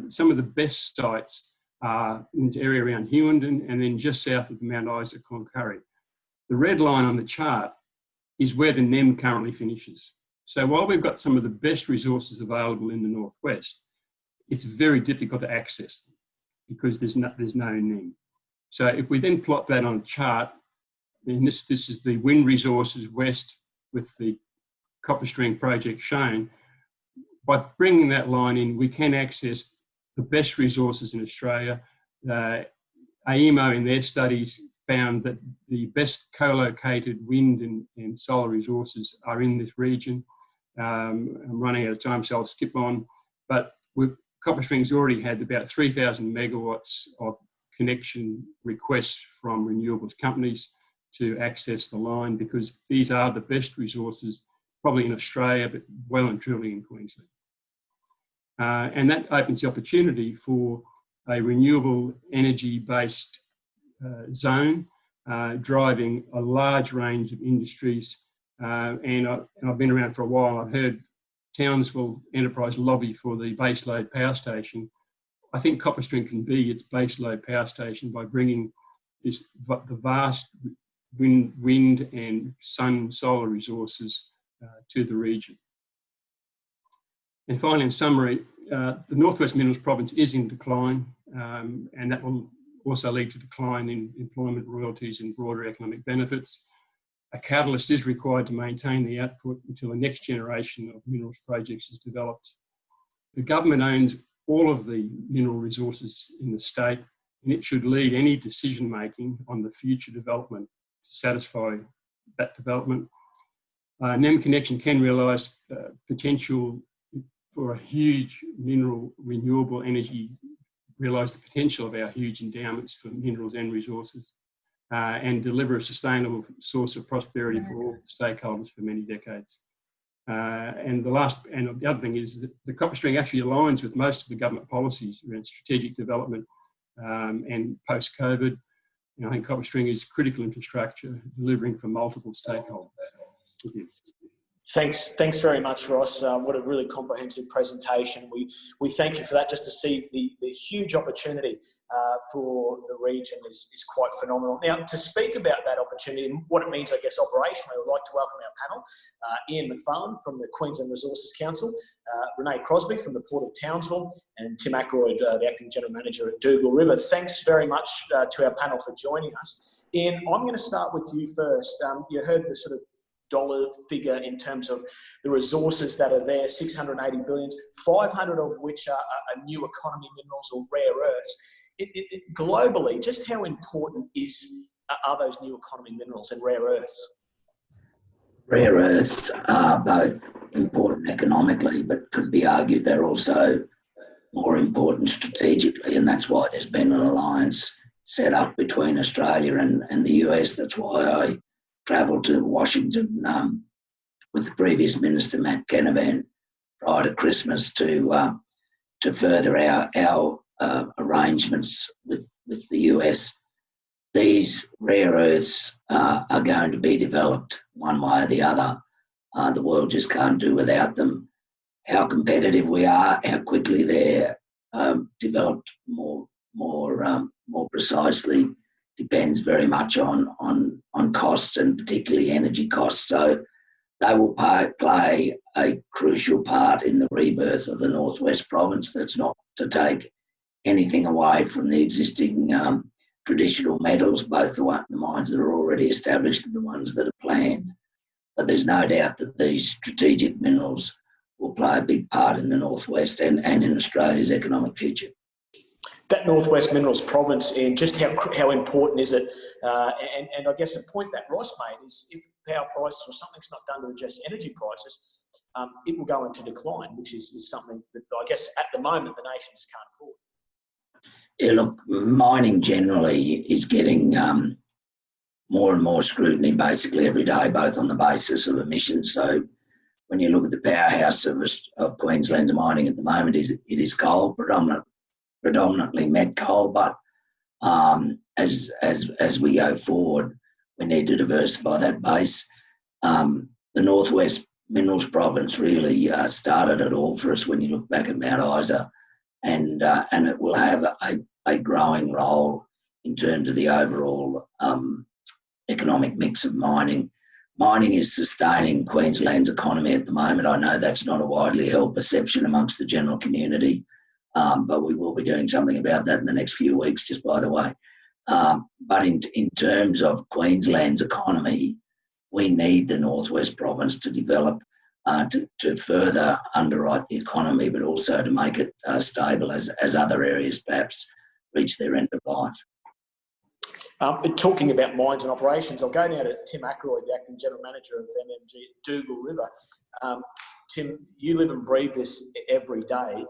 some of the best sites are in the area around Hewenden and then just south of the Mount Isa Cloncurry. The red line on the chart is where the NEM currently finishes. So while we've got some of the best resources available in the northwest, it's very difficult to access them because there's no NEM. So if we then plot that on a chart, and this is the wind resources west with the CopperString project shown, by bringing that line in, we can access the best resources in Australia. AEMO in their studies found that the best co-located wind and solar resources are in this region. I'm running out of time, so I'll skip on. But CopperString's already had about 3,000 megawatts of connection requests from renewables companies to access the line because these are the best resources probably in Australia, but well and truly in Queensland. And that opens the opportunity for a renewable energy-based zone, driving a large range of industries. And I've been around for a while. I've heard Townsville Enterprise lobby for the baseload power station. I think CopperString can be its baseload power station by bringing the vast wind and sun solar resources to the region. And finally, in summary, the Northwest Minerals Province is in decline, and that will also lead to decline in employment, royalties and broader economic benefits. A catalyst is required to maintain the output until the next generation of minerals projects is developed. The government owns all of the mineral resources in the state, and it should lead any decision making on the future development to satisfy that development. NEM Connection can realise potential for a huge mineral renewable energy, realise the potential of our huge endowments for minerals and resources, and deliver a sustainable source of prosperity for all stakeholders for many decades. And the other thing is that the CopperString actually aligns with most of the government policies around strategic development and post-COVID. I think CopperString is critical infrastructure delivering for multiple stakeholders. Thank you. Thanks very much, Ross. What a really comprehensive presentation. We thank you for that. Just to see the huge opportunity for the region is quite phenomenal. Now, to speak about that opportunity and what it means, I guess, operationally, I would like to welcome our panel, Ian Macfarlane from the Queensland Resources Council, Renee Crosby from the Port of Townsville, and Tim Ackroyd, the Acting General Manager at Doogal River. Thanks very much to our panel for joining us. Ian, I'm going to start with you first. You heard the sort of figure in terms of the resources that are there, 680 billion, 500 of which are new economy minerals or rare earths. Globally, just how important are those new economy minerals and rare earths? Rare earths are both important economically, but could be argued they're also more important strategically, and that's why there's been an alliance set up between Australia and the US. That's why I travelled to Washington with the previous Minister, Matt Canavan, prior to Christmas to further our arrangements with the US. These rare earths are going to be developed one way or the other. The world just can't do without them. How competitive we are, how quickly they're developed more precisely, depends very much on costs, and particularly energy costs. So they will play a crucial part in the rebirth of the Northwest Province. That's not to take anything away from the existing traditional metals, both the mines that are already established and the ones that are planned. But there's no doubt that these strategic minerals will play a big part in the Northwest and in Australia's economic future. That Northwest Minerals Province, and just how important is it? And I guess the point that Ross made is if power prices or something's not done to address energy prices, it will go into decline, which is something that I guess at the moment the nation just can't afford. Yeah, look, mining generally is getting more and more scrutiny basically every day, both on the basis of emissions. So when you look at the powerhouse of Queensland's mining at the moment, it is coal, predominantly met coal. But as we go forward, we need to diversify that base. The Northwest Minerals Province really started it all for us when you look back at Mount Isa, and it will have a growing role in terms of the overall economic mix of mining. Mining is sustaining Queensland's economy at the moment. I know that's not a widely held perception amongst the general community, but we will be doing something about that in the next few weeks, just by the way. But in terms of Queensland's economy, we need the Northwest Province to develop to further underwrite the economy, but also to make it stable as other areas perhaps reach their end of life. Talking about mines and operations, I'll go now to Tim Ackroyd, the Acting General Manager of MMG at Dougal River. Tim, you live and breathe this every day.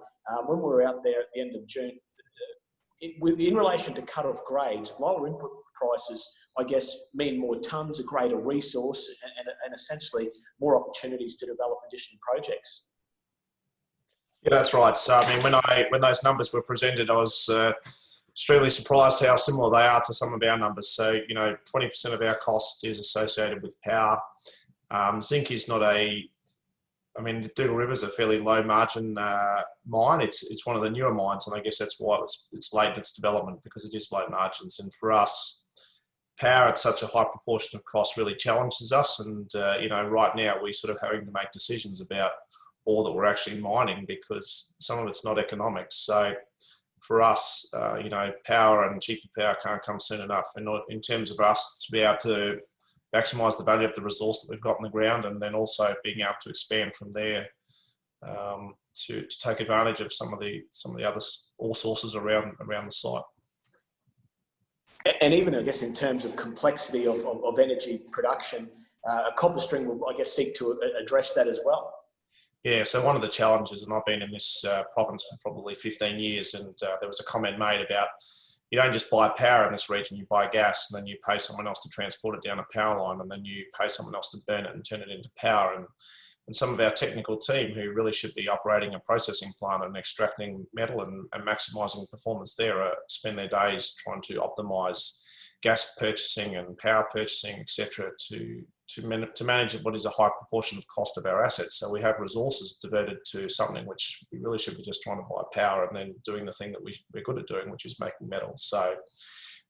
When we were out there at the end of June, in relation to cut-off grades, lower input prices, I guess, mean more tonnes, a greater resource, and essentially more opportunities to develop additional projects. Yeah, that's right. So, I mean, when those numbers were presented, I was extremely surprised how similar they are to some of our numbers. So, 20% of our cost is associated with power. Zinc is not Dougal River is a fairly low margin mine. It's one of the newer mines, and I guess that's why it's late in its development, because it is low margins. And for us, power at such a high proportion of cost really challenges us. And, right now we're sort of having to make decisions about ore that we're actually mining, because some of it's not economic. So for us, power and cheaper power can't come soon enough. And in terms of us to be able to maximise the value of the resource that we've got in the ground, and then also being able to expand from there to take advantage of some of the other ore sources around the site. And even, I guess, in terms of complexity of energy production, CopperString will, I guess, seek to address that as well. Yeah, so one of the challenges, and I've been in this province for probably 15 years, and there was a comment made about you don't just buy power in this region, you buy gas, and then you pay someone else to transport it down a power line, and then you pay someone else to burn it and turn it into power. And some of our technical team, who really should be operating a processing plant and extracting metal and maximising performance there, spend their days trying to optimise gas purchasing and power purchasing, etc., to manage what is a high proportion of cost of our assets. So we have resources diverted to something which we really should be just trying to buy power and then doing the thing that we're good at doing, which is making metal. So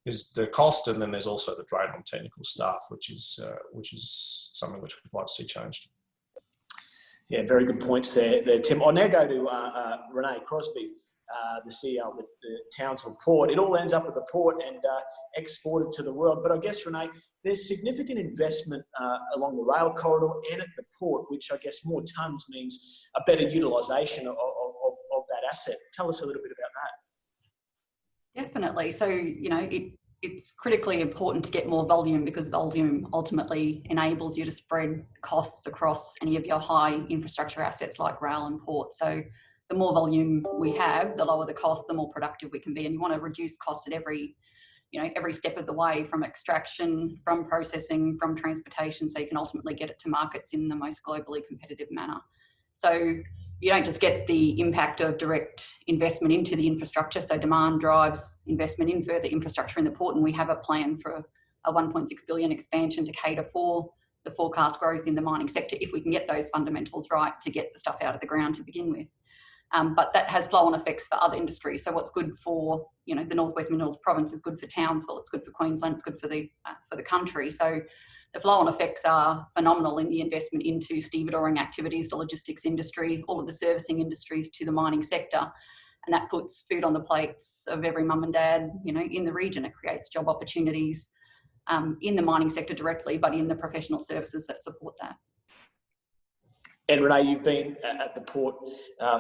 there's the cost, and then there's also the drain on technical staff, which is something which we'd like to see changed. Yeah, very good points there, Tim. I'll now go to Renee Crosby. the CEO of the Townsville port. It all ends up at the port and exported to the world. But I guess, Renee, there's significant investment along the rail corridor and at the port, which I guess more tonnes means a better utilisation of that asset. Tell us a little bit about that. Definitely. So, you know, it's critically important to get more volume, because volume ultimately enables you to spread costs across any of your high infrastructure assets like rail and port. So the more volume we have, the lower the cost, the more productive we can be. And you want to reduce costs at every step of the way, from extraction, from processing, from transportation, so you can ultimately get it to markets in the most globally competitive manner. So you don't just get the impact of direct investment into the infrastructure. So demand drives investment in further infrastructure in the port, and we have a plan for a 1.6 billion expansion to cater for the forecast growth in the mining sector, if we can get those fundamentals right to get the stuff out of the ground to begin with. But that has flow-on effects for other industries. So what's good for, you know, the Northwest Minerals province is good for Townsville, it's good for Queensland, it's good for the country. So the flow-on effects are phenomenal in the investment into stevedoring activities, the logistics industry, all of the servicing industries to the mining sector. And that puts food on the plates of every mum and dad, you know, in the region. It creates job opportunities in the mining sector directly, but in the professional services that support that. And Renee, you've been at the port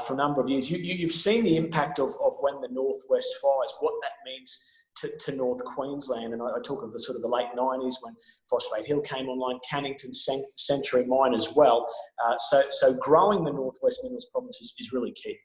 for a number of years. You've seen the impact of when the Northwest fires, what that means to North Queensland. And I talk of the sort of the late 90s when Phosphate Hill came online, Cannington, Century Mine as well. So growing the Northwest Minerals province is really key.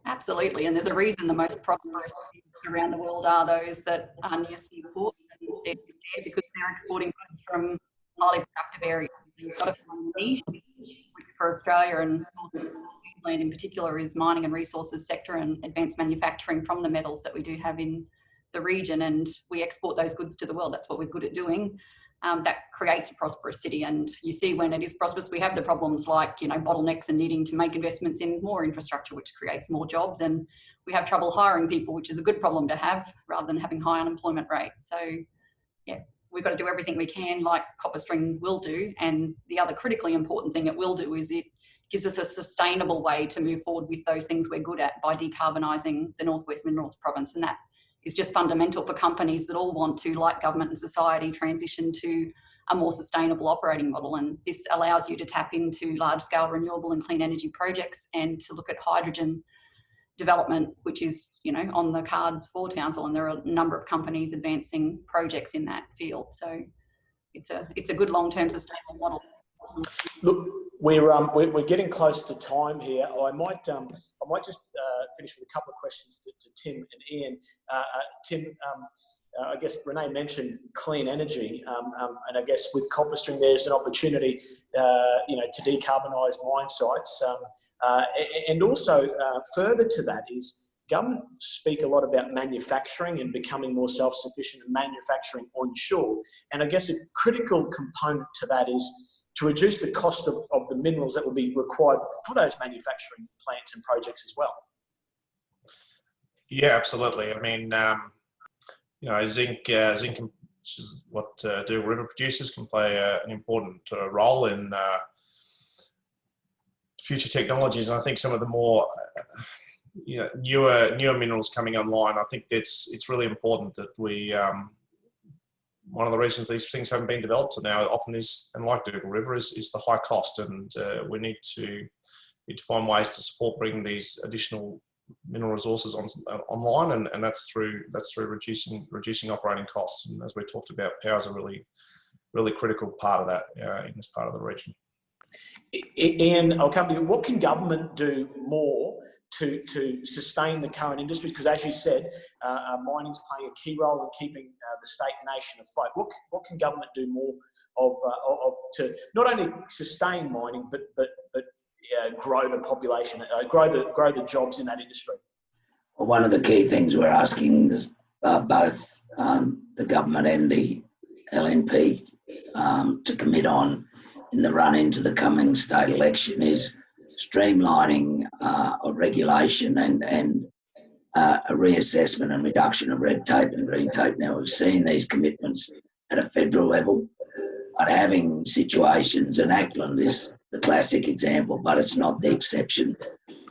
Absolutely, and there's a reason the most prosperous cities around the world are those that are near seaports, because they're exporting goods from highly productive areas. You've got to find the niche, which for Australia and Queensland in particular is mining and resources sector and advanced manufacturing from the metals that we do have in the region, and we export those goods to the world. That's what we're good at doing. That creates a prosperous city, and you see when it is prosperous, we have the problems like, you know, bottlenecks and needing to make investments in more infrastructure, which creates more jobs, and we have trouble hiring people, which is a good problem to have rather than having high unemployment rates. So yeah, we've got to do everything we can, like CopperString will do. And the other critically important thing it will do is it gives us a sustainable way to move forward with those things we're good at by decarbonising the Northwest Minerals province. And that is just fundamental for companies that all want to, like government and society, transition to a more sustainable operating model. And this allows you to tap into large-scale renewable and clean energy projects and to look at hydrogen development, which is, you know, on the cards for Townsville, and there are a number of companies advancing projects in that field. So it's a good long-term sustainable model. Look, we're getting close to time here. I might just finish with a couple of questions to Tim and Ian. Tim, I guess Renee mentioned clean energy, and I guess with CopperString there's an opportunity, you know, to decarbonise mine sites, and also further to that is government speak a lot about manufacturing and becoming more self-sufficient and manufacturing onshore. And I guess a critical component to that is to reduce the cost of the minerals that will be required for those manufacturing plants and projects as well. Yeah, absolutely. I mean, you know, zinc, which is what Dugald River produces, can play an important role in future technologies. And I think some of the more, you know, newer minerals coming online, I think it's really important that we. One of the reasons these things haven't been developed now often is, and like Dugald River, is the high cost, and we need to find ways to support bringing these additional mineral resources online, and that's through reducing operating costs. And as we talked about, power is a really critical part of that in this part of the region. Ian, I'll come to you. What can government do more to sustain the current industries? Because as you said, mining's playing a key role in keeping the state and nation afloat. What can government do more of to not only sustain mining but grow the population, grow the jobs in that industry? Well, one of the key things we're asking is, both the government and the LNP to commit on in the run into the coming state election is streamlining of regulation and a reassessment and reduction of red tape and green tape. Now, we've seen these commitments at a federal level, but having situations, and Auckland is the classic example, but it's not the exception,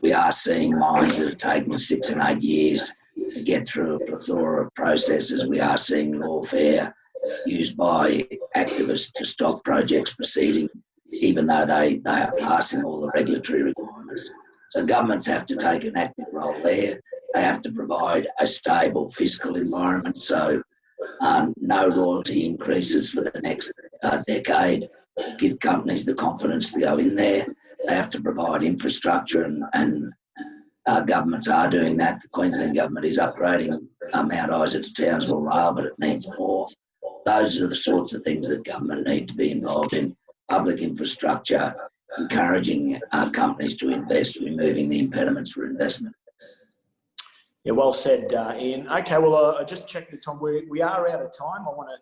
we are seeing mines that are taking 6 and 8 years to get through a plethora of processes. We are seeing lawfare used by activists to stop projects proceeding, even though they are passing all the regulatory requirements. So governments have to take an active role there. They have to provide a stable fiscal environment, so no royalty increases for the next decade. Give companies the confidence to go in there. They have to provide infrastructure, and governments are doing that. The Queensland government is upgrading Mount Isa to Townsville Rail, but it needs more. Those are the sorts of things that government need to be involved in. Public infrastructure, encouraging companies to invest, removing the impediments for investment. Yeah, well said, Ian. Okay, well, I just checked the time. We are out of time. I want to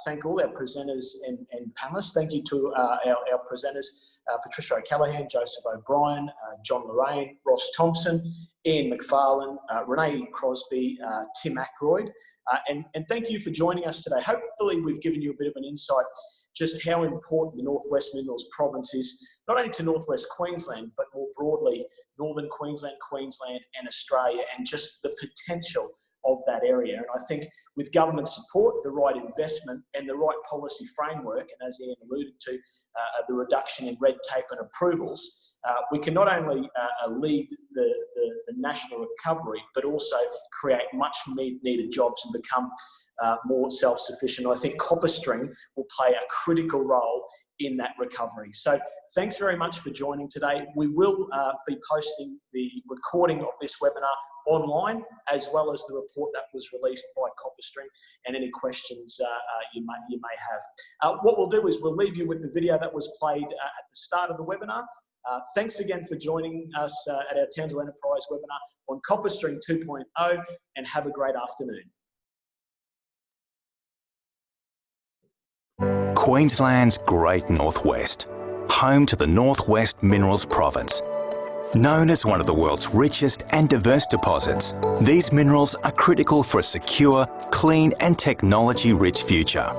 thank all our presenters and panellists. Thank you to our presenters, Patricia O'Callaghan, Joseph O'Brien, John Lorraine, Ross Thompson, Ian Macfarlane, Renee Crosby, Tim Ackroyd. And thank you for joining us today. Hopefully we've given you a bit of an insight just how important the Northwest Minerals province is, not only to Northwest Queensland, but more broadly, Northern Queensland, Queensland and Australia, and just the potential of that area. And I think with government support, the right investment and the right policy framework, and as Ian alluded to, the reduction in red tape and approvals, we can not only lead the national recovery, but also create much needed jobs and become more self-sufficient. I think CopperString will play a critical role in that recovery. So thanks very much for joining today. We will be posting the recording of this webinar online, as well as the report that was released by CopperString, and any questions you may have. What we'll do is we'll leave you with the video that was played at the start of the webinar. Thanks again for joining us at our Townsville Enterprise webinar on CopperString 2.0, and have a great afternoon. Queensland's Great Northwest, home to the Northwest Minerals Province. Known as one of the world's richest and diverse deposits, these minerals are critical for a secure, clean and technology-rich future.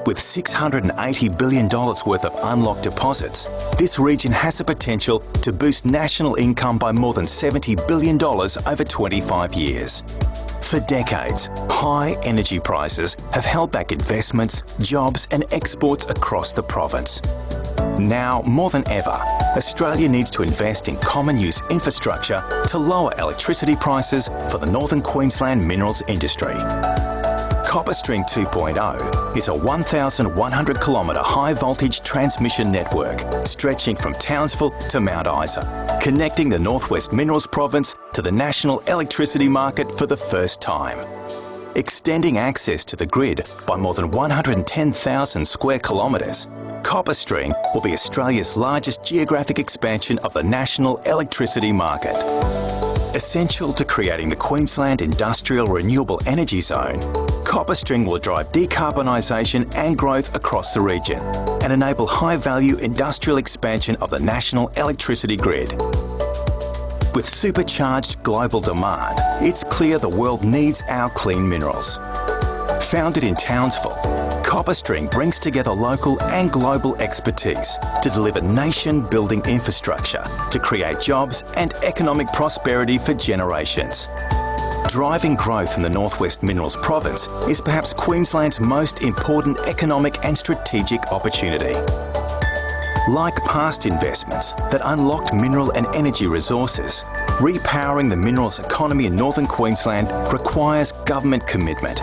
With $680 billion worth of unlocked deposits, this region has the potential to boost national income by more than $70 billion over 25 years. For decades, high energy prices have held back investments, jobs and exports across the province. Now, more than ever, Australia needs to invest in common use infrastructure to lower electricity prices for the Northern Queensland minerals industry. CopperString 2.0 is a 1,100 kilometre high voltage transmission network stretching from Townsville to Mount Isa, connecting the Northwest Minerals Province to the national electricity market for the first time. Extending access to the grid by more than 110,000 square kilometres, CopperString will be Australia's largest geographic expansion of the national electricity market. Essential to creating the Queensland Industrial Renewable Energy Zone, CopperString will drive decarbonisation and growth across the region and enable high-value industrial expansion of the national electricity grid. With supercharged global demand, it's clear the world needs our clean minerals. Founded in Townsville, CopperString brings together local and global expertise to deliver nation-building infrastructure to create jobs and economic prosperity for generations. Driving growth in the Northwest Minerals Province is perhaps Queensland's most important economic and strategic opportunity. Like past investments that unlocked mineral and energy resources, repowering the minerals economy in Northern Queensland requires government commitment.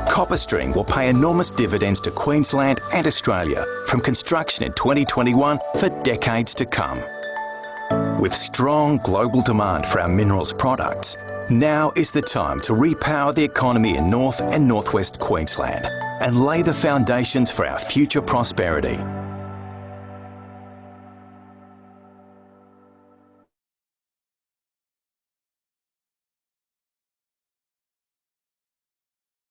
CopperString will pay enormous dividends to Queensland and Australia from construction in 2021 for decades to come. With strong global demand for our minerals products, now is the time to repower the economy in North and Northwest Queensland and lay the foundations for our future prosperity.